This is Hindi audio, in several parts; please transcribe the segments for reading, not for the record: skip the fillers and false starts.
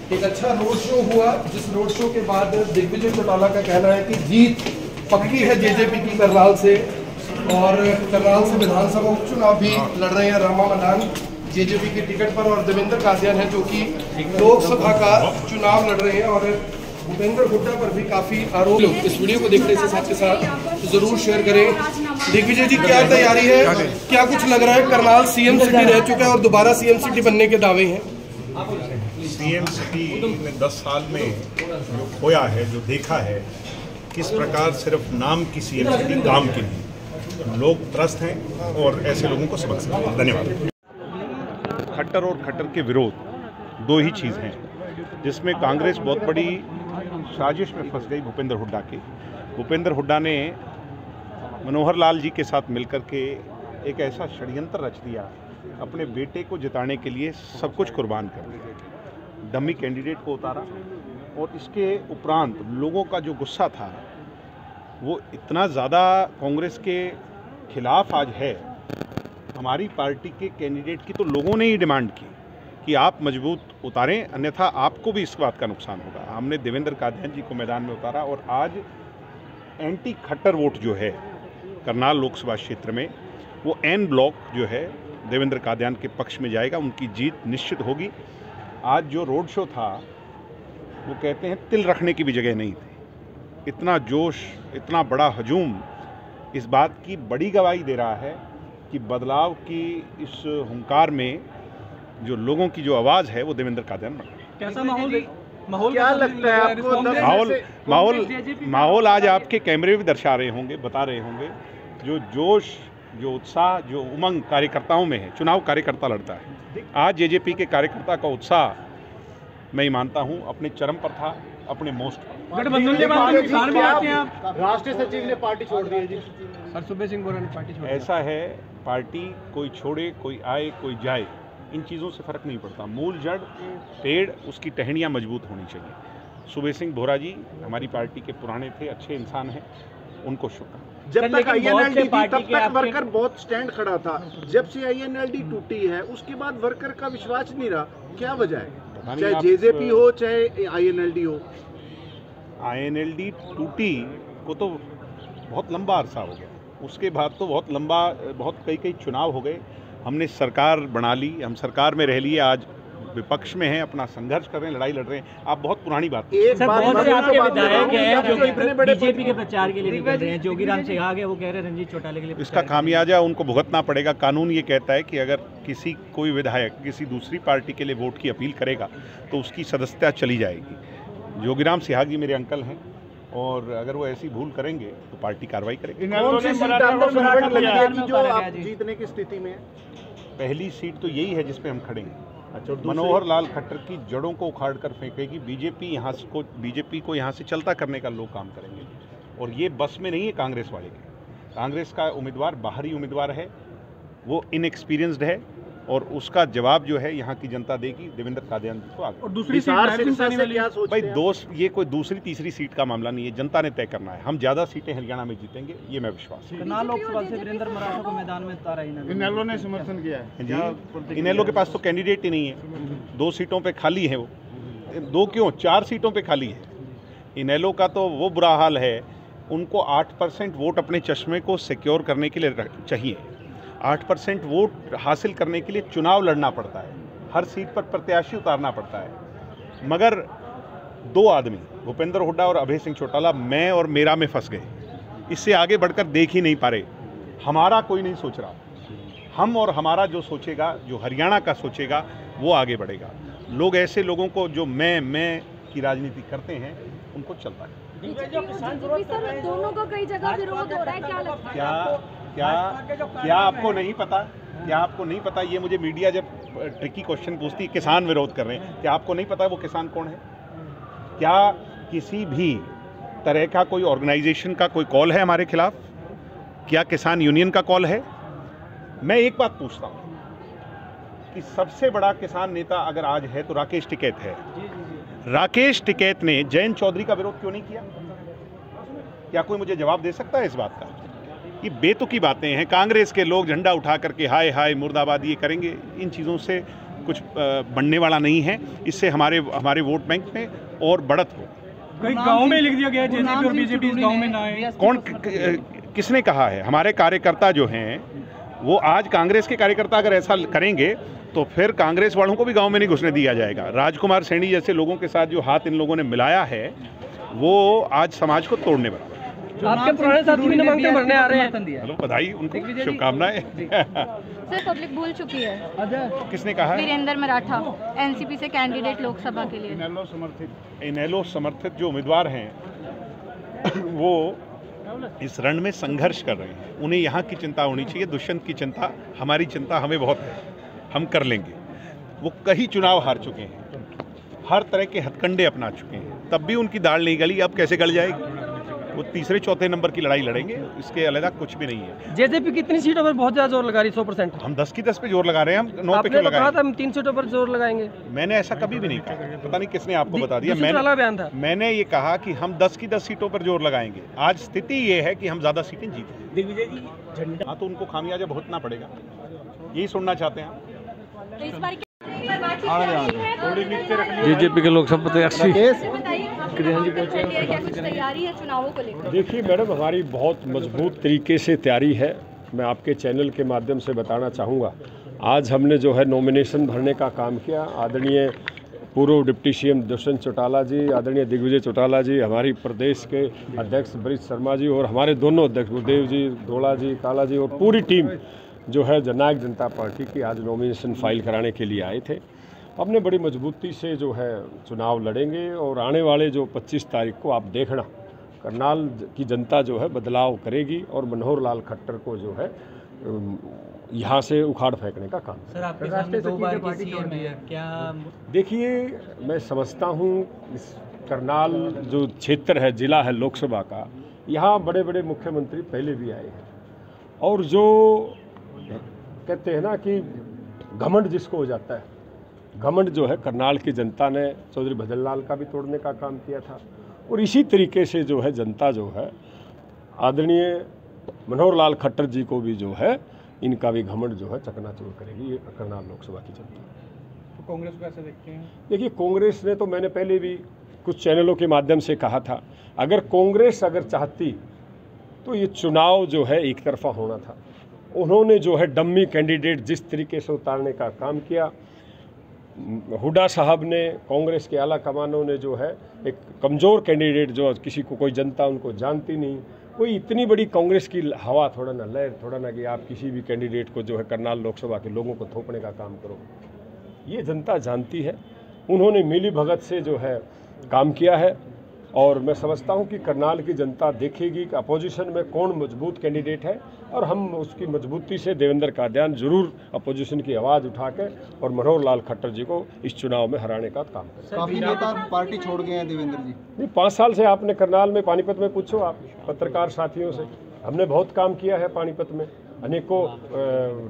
एक अच्छा रोड शो हुआ, जिस रोड शो के बाद दिग्विजय चौटाला का कहना है कि जीत पक्की है जेजेपी की करनाल से, और करनाल से विधानसभा उपचुनाव भी लड़ रहे हैं रामा मदान जेजेपी के टिकट पर, और देवेंद्र कादियान है जो कि लोकसभा का चुनाव लड़ रहे हैं, और भूपेंद्र हुड्डा पर भी काफी आरोप। इस वीडियो को देखने से साथ के साथ जरूर शेयर करें। दिग्विजय जी, क्या तैयारी है, क्या कुछ लग रहा है? करनाल सीएम सिटी रह चुका है और दोबारा सीएम सिटी बनने के दावे हैं। सीएम सिटी में 10 साल में जो खोया है, जो देखा है, किस प्रकार सिर्फ नाम की सीएम सिटी काम के लिए लोग त्रस्त हैं और ऐसे लोगों को सबक सकते हैं। धन्यवाद। खट्टर और खट्टर के विरोध दो ही चीज़ हैं जिसमें कांग्रेस बहुत बड़ी साजिश में फंस गई भूपेंद्र हुड्डा की। भूपेंद्र हुड्डा ने मनोहर लाल जी के साथ मिलकर के एक ऐसा षड्यंत्र रच दिया, अपने बेटे को जिताने के लिए सब कुछ कुर्बान कर दिया, डमी कैंडिडेट को उतारा, और इसके उपरांत लोगों का जो गुस्सा था वो इतना ज़्यादा कांग्रेस के खिलाफ आज है। हमारी पार्टी के कैंडिडेट की तो लोगों ने ही डिमांड की कि आप मजबूत उतारें, अन्यथा आपको भी इस बात का नुकसान होगा। हमने देवेंद्र कादियान जी को मैदान में उतारा, और आज एंटी खट्टर वोट जो है करनाल लोकसभा क्षेत्र में, वो एन ब्लॉक जो है देवेंद्र कादियान के पक्ष में जाएगा, उनकी जीत निश्चित होगी। आज जो रोड शो था वो कहते हैं तिल रखने की भी जगह नहीं थी। इतना जोश, इतना बड़ा हजूम इस बात की बड़ी गवाही दे रहा है कि बदलाव की इस हुंकार में जो लोगों की जो आवाज़ है वो देवेंद्र कादियान बन रहा है। कैसा माहौल क्या लगता है आपको? माहौल आज आपके कैमरे भी दर्शा रहे होंगे, बता रहे होंगे। जो जोश, जो उत्साह, जो उमंग कार्यकर्ताओं में है। चुनाव कार्यकर्ता लड़ता है। आज जेजेपी के कार्यकर्ता का उत्साह मैं मानता हूं अपने चरम पर था, अपने मोस्ट पर। गठबंधन के बाद नुकसान भी आते हैं। आप राष्ट्रीय सचिव ने पार्टी छोड़ दी है जी, सर सुबह सिंह बोरा ने पार्टी छोड़ दी। ऐसा है, पार्टी कोई छोड़े, कोई आए, कोई जाए, इन चीज़ों से फर्क नहीं पड़ता। मूल जड़, पेड़, उसकी टहनियाँ मजबूत होनी चाहिए। सुबह सिंह बोरा जी हमारी पार्टी के पुराने थे, अच्छे इंसान हैं, उनको शुक्र। जब तक आईएनएलडी थी तब तक वर्कर बहुत स्टैंड खड़ा था। जब से आईएनएलडी टूटी है उसके बाद वर्कर का विश्वास नहीं रहा। क्या वजह है? चाहे जेजेपी हो चाहे आईएनएलडी हो। आईएनएलडी टूटी को तो बहुत लंबा अरसा हो गया, उसके बाद तो बहुत कई चुनाव हो गए। हमने सरकार बना ली, हम सरकार में रह लिए, आज विपक्ष में हैं, अपना संघर्ष कर रहे हैं, लड़ाई लड़ रहे हैं। आप बहुत पुरानी बात सर, बहुत से आपके विधायक हैं जो कि बीजेपी के प्रचार के लिए निकल रहे हैं। जोगीराम सिंह वो कह रहे हैं रंजीत चौटाला के लिए। इसका खामियाजा उनको भुगतना पड़ेगा। कानून ये कहता है कि अगर कोई विधायक किसी दूसरी पार्टी के लिए वोट की अपील करेगा तो उसकी सदस्यता चली जाएगी। जोगीराम सिंह जी मेरे अंकल हैं, और अगर वो ऐसी भूल करेंगे तो पार्टी कार्रवाई करेगी। कौन सी सीट आपको लगी है कि जो आप जीतने की स्थिति में? पहली सीट तो यही है जिस पे हम खड़े हैं। मनोहर लाल खट्टर की जड़ों को उखाड़ कर फेंकेगी बीजेपी को यहाँ से चलता करने का लोग काम करेंगे, और ये बस में नहीं है कांग्रेस वाले के। कांग्रेस का उम्मीदवार बाहरी उम्मीदवार है, वो इनएक्सपीरियंस्ड है, और उसका जवाब जो है यहाँ की जनता देगी देवेंद्र कादियान जी को आगे। और दूसरी सीट भाई दोस्त, ये कोई दूसरी तीसरी सीट का मामला नहीं है, जनता ने तय करना है। हम ज़्यादा सीटें हरियाणा में जीतेंगे, ये मैं विश्वास है। करनाल लोकसभा से वीरेंद्र मराठा को मैदान में उतारा इनेलो ने समर्थन किया है। इनेलो के पास तो कैंडिडेट ही नहीं है, 2 सीटों पे खाली है। वो 2 क्यों 4 सीटों पे खाली है। इनेलो का तो वो बुरा हाल है, उनको 8% वोट अपने चश्मे को सिक्योर करने के लिए चाहिए। 8% वोट हासिल करने के लिए चुनाव लड़ना पड़ता है, हर सीट पर प्रत्याशी उतारना पड़ता है। मगर 2 आदमी, भूपेंद्र हुड्डा और अभय सिंह चौटाला, मैं और मेरा में फंस गए। इससे आगे बढ़कर देख ही नहीं पा रहे। हमारा कोई नहीं सोच रहा। हम और हमारा जो सोचेगा, जो हरियाणा का सोचेगा, वो आगे बढ़ेगा। लोग ऐसे लोगों को जो मैं की राजनीति करते हैं उनको चलता है। दोनों का कई जगह विरोध हो रहा है, क्या लगता है? क्या आपको नहीं पता? क्या आपको नहीं पता? ये मुझे मीडिया जब ट्रिकी क्वेश्चन पूछती है, किसान विरोध कर रहे हैं, क्या आपको नहीं पता वो किसान कौन है? क्या किसी भी तरह का कोई ऑर्गेनाइजेशन का कोई कॉल है हमारे खिलाफ? क्या किसान यूनियन का कॉल है? मैं एक बात पूछता हूँ कि सबसे बड़ा किसान नेता अगर आज है तो राकेश टिकैत है। राकेश टिकैत ने जयंत चौधरी का विरोध क्यों नहीं किया? क्या कोई मुझे जवाब दे सकता है इस बात का? ये बेतुकी बातें हैं। कांग्रेस के लोग झंडा उठा करके हाय हाय मुर्दाबाद ये करेंगे, इन चीज़ों से कुछ बनने वाला नहीं है। इससे हमारे वोट बैंक में और बढ़त हो। कई गांव में लिख दिया गया है जेजेपी और बीजेपी इस गांव में ना है। कौन किसने कहा है? हमारे कार्यकर्ता जो हैं वो आज कांग्रेस के कार्यकर्ता अगर ऐसा करेंगे तो फिर कांग्रेस वालों को भी गांव में नहीं घुसने दिया जाएगा। राजकुमार सैनी जैसे लोगों के साथ जो हाथ इन लोगों ने मिलाया है वो आज समाज को तोड़ने वाला। आपके पुराने साथी भी नामांकन भरने आ रहे हैं। हेलो, बधाई उनको, शुभकामनाएं। सर पब्लिक भूल चुकी है। किसने कहा है? वीरेंद्र मराठा एनसीपी से कैंडिडेट लोकसभा के लिए। इनेलो समर्थित जो उम्मीदवार हैं वो इस रण में संघर्ष कर रहे हैं। उन्हें यहाँ की चिंता होनी चाहिए। दुष्यंत की चिंता, हमारी चिंता हमें बहुत है, हम कर लेंगे। वो कई चुनाव हार चुके हैं, हर तरह के हथकंडे अपना चुके हैं, तब भी उनकी दाल नहीं गली। अब कैसे गल जाएगी? वो तीसरे चौथे नंबर की लड़ाई लड़ेंगे, इसके अलग कुछ भी नहीं है। जेजेपी कितनी सीटों पर बहुत ज्यादा जोर लगा रही है? 100%। हम 10 की 10 पे जोर लगा रहे हैं। हम 9 पे क्यों लगा रहे हैं? हम 3 सीटों पर जोर लगाएंगे। मैंने ऐसा कभी भी नहीं कहा, पता नहीं किसने आपको बता दिया। बयान था। मैंने ये कहा कि हम 10 की 10 सीटों पर जोर लगाएंगे। आज स्थिति ये है कि हम ज्यादा सीटें जीते। दिग्विजय जी झंडा, हाँ, तो उनको खामियाजा भुगतना पड़ेगा। यही सुनना चाहते हैं आप? जेजेपी के लोकसभा प्रत्याशी तैयारी है चुनावों को लेकर? देखिए मैडम, हमारी बहुत मजबूत तरीके से तैयारी है। मैं आपके चैनल के माध्यम से बताना चाहूँगा, आज हमने जो है नॉमिनेशन भरने का काम किया। आदरणीय पूर्व डिप्टी सीएम दुष्यंत चौटाला जी, आदरणीय दिग्विजय चौटाला जी, हमारी प्रदेश के अध्यक्ष ब्रिज शर्मा जी और हमारे दोनों अध्यक्ष गुरुदेव जी, दोला जी, काला जी और पूरी टीम जो है जननायक जनता पार्टी की आज नॉमिनेशन फाइल कराने के लिए आए थे। हमने बड़ी मजबूती से जो है चुनाव लड़ेंगे और आने वाले जो 25 तारीख को आप देखना, करनाल की जनता जो है बदलाव करेगी और मनोहर लाल खट्टर को जो है यहाँ से उखाड़ फेंकने का काम। सर आपके सामने 2 बार की सीएम है, क्या? देखिए मैं समझता हूँ इस करनाल जो क्षेत्र है, जिला है लोकसभा का, यहाँ बड़े बड़े मुख्यमंत्री पहले भी आए हैं और जो कहते हैं ना कि घमंड जिसको हो जाता है, घमंड जो है करनाल की जनता ने चौधरी भजन लाल का भी तोड़ने का काम किया था। और इसी तरीके से जो है जनता जो है आदरणीय मनोहर लाल खट्टर जी को भी जो है इनका भी घमंड जो है चकनाचूर करेगी ये करनाल लोकसभा की जनता। तो कांग्रेस को कैसे देखते हैं? देखिए कांग्रेस ने तो, मैंने पहले भी कुछ चैनलों के माध्यम से कहा था, अगर कांग्रेस अगर चाहती तो ये चुनाव जो है एक तरफा होना था। उन्होंने जो है डम्मी कैंडिडेट जिस तरीके से उतारने का काम किया, हुड्डा साहब ने, कांग्रेस के आला कमानों ने जो है एक कमज़ोर कैंडिडेट जो किसी को कोई जनता उनको जानती नहीं, कोई इतनी बड़ी कांग्रेस की हवा थोड़ा ना लहर, थोड़ा ना कि आप किसी भी कैंडिडेट को जो है करनाल लोकसभा के लोगों को थोपने का काम करो, ये जनता जानती है। उन्होंने मिली भगत से जो है काम किया है और मैं समझता हूं कि करनाल की जनता देखेगी कि अपोजिशन में कौन मजबूत कैंडिडेट है और हम उसकी मजबूती से देवेंद्र कादियान जरूर अपोजिशन की आवाज़ उठा के और मनोहर लाल खट्टर जी को इस चुनाव में हराने का काम करें। काफी नेता पार्टी छोड़ गए हैं देवेंद्र जी। नहीं, 5 साल से आपने करनाल में, पानीपत में पूछो आप पत्रकार साथियों से, हमने बहुत काम किया है पानीपत में, अनेकों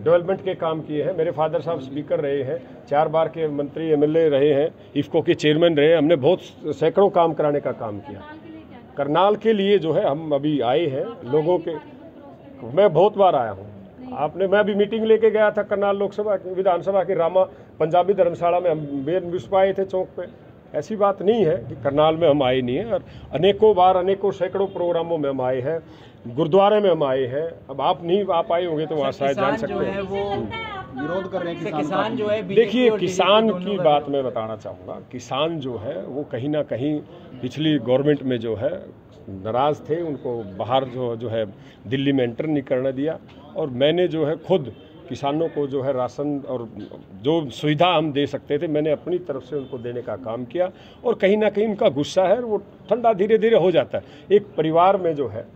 डेवलपमेंट के काम किए हैं। मेरे फादर साहब स्पीकर रहे हैं, 4 बार के मंत्री एमएलए रहे हैं, इफ्को के चेयरमैन रहे। हमने बहुत सैकड़ों काम कराने का काम किया। करनाल के लिए जो है हम अभी आए हैं लोगों के, मैं बहुत बार आया हूँ। मैं भी मीटिंग लेके गया था करनाल लोकसभा विधानसभा की रामा पंजाबी धर्मशाला में, हम विश्व आए थे चौक पे। ऐसी बात नहीं है कि करनाल में हम आए नहीं हैं, और अनेकों बार अनेकों सैकड़ों प्रोग्रामों में हम आए हैं, गुरुद्वारे में हम आए हैं। अब आप नहीं आप आए होंगे तो वहाँ शायद जान सकते हैं। विरोध कर रहे हैं किसान जो है। देखिए किसान की बात मैं बताना चाहूँगा, किसान जो है वो कहीं ना कहीं पिछली गवर्नमेंट में जो है नाराज़ थे, उनको बाहर जो है दिल्ली में एंटर नहीं करने दिया, और मैंने जो है खुद किसानों को जो है राशन और जो सुविधा हम दे सकते थे मैंने अपनी तरफ से उनको देने का काम किया, और कहीं ना कहीं उनका गुस्सा है वो ठंडा धीरे धीरे हो जाता है। एक परिवार में जो है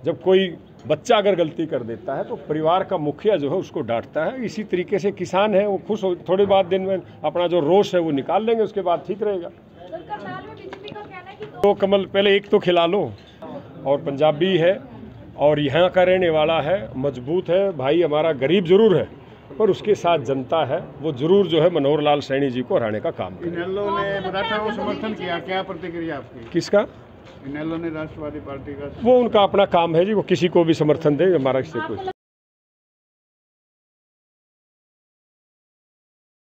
जब कोई बच्चा अगर गलती कर देता है तो परिवार का मुखिया जो है उसको डांटता है। इसी तरीके से किसान है वो खुश हो, थोड़े बाद दिन में अपना जो रोष है वो निकाल लेंगे, उसके बाद ठीक रहेगा। तो कमल पहले एक तो खिला लो, और पंजाबी है और यहाँ का रहने वाला है, मजबूत है भाई, हमारा गरीब जरूर है और उसके साथ जनता है वो जरूर जो है मनोहर लाल सैनी जी को हराने का काम करे। इनेलो ने मराठा को समर्थन किया, क्या प्रतिक्रिया आपकी? किसका? इनेलो ने राष्ट्रवादी पार्टी का। वो उनका अपना काम है जी, वो किसी को भी समर्थन दे, हमारा इससे कोई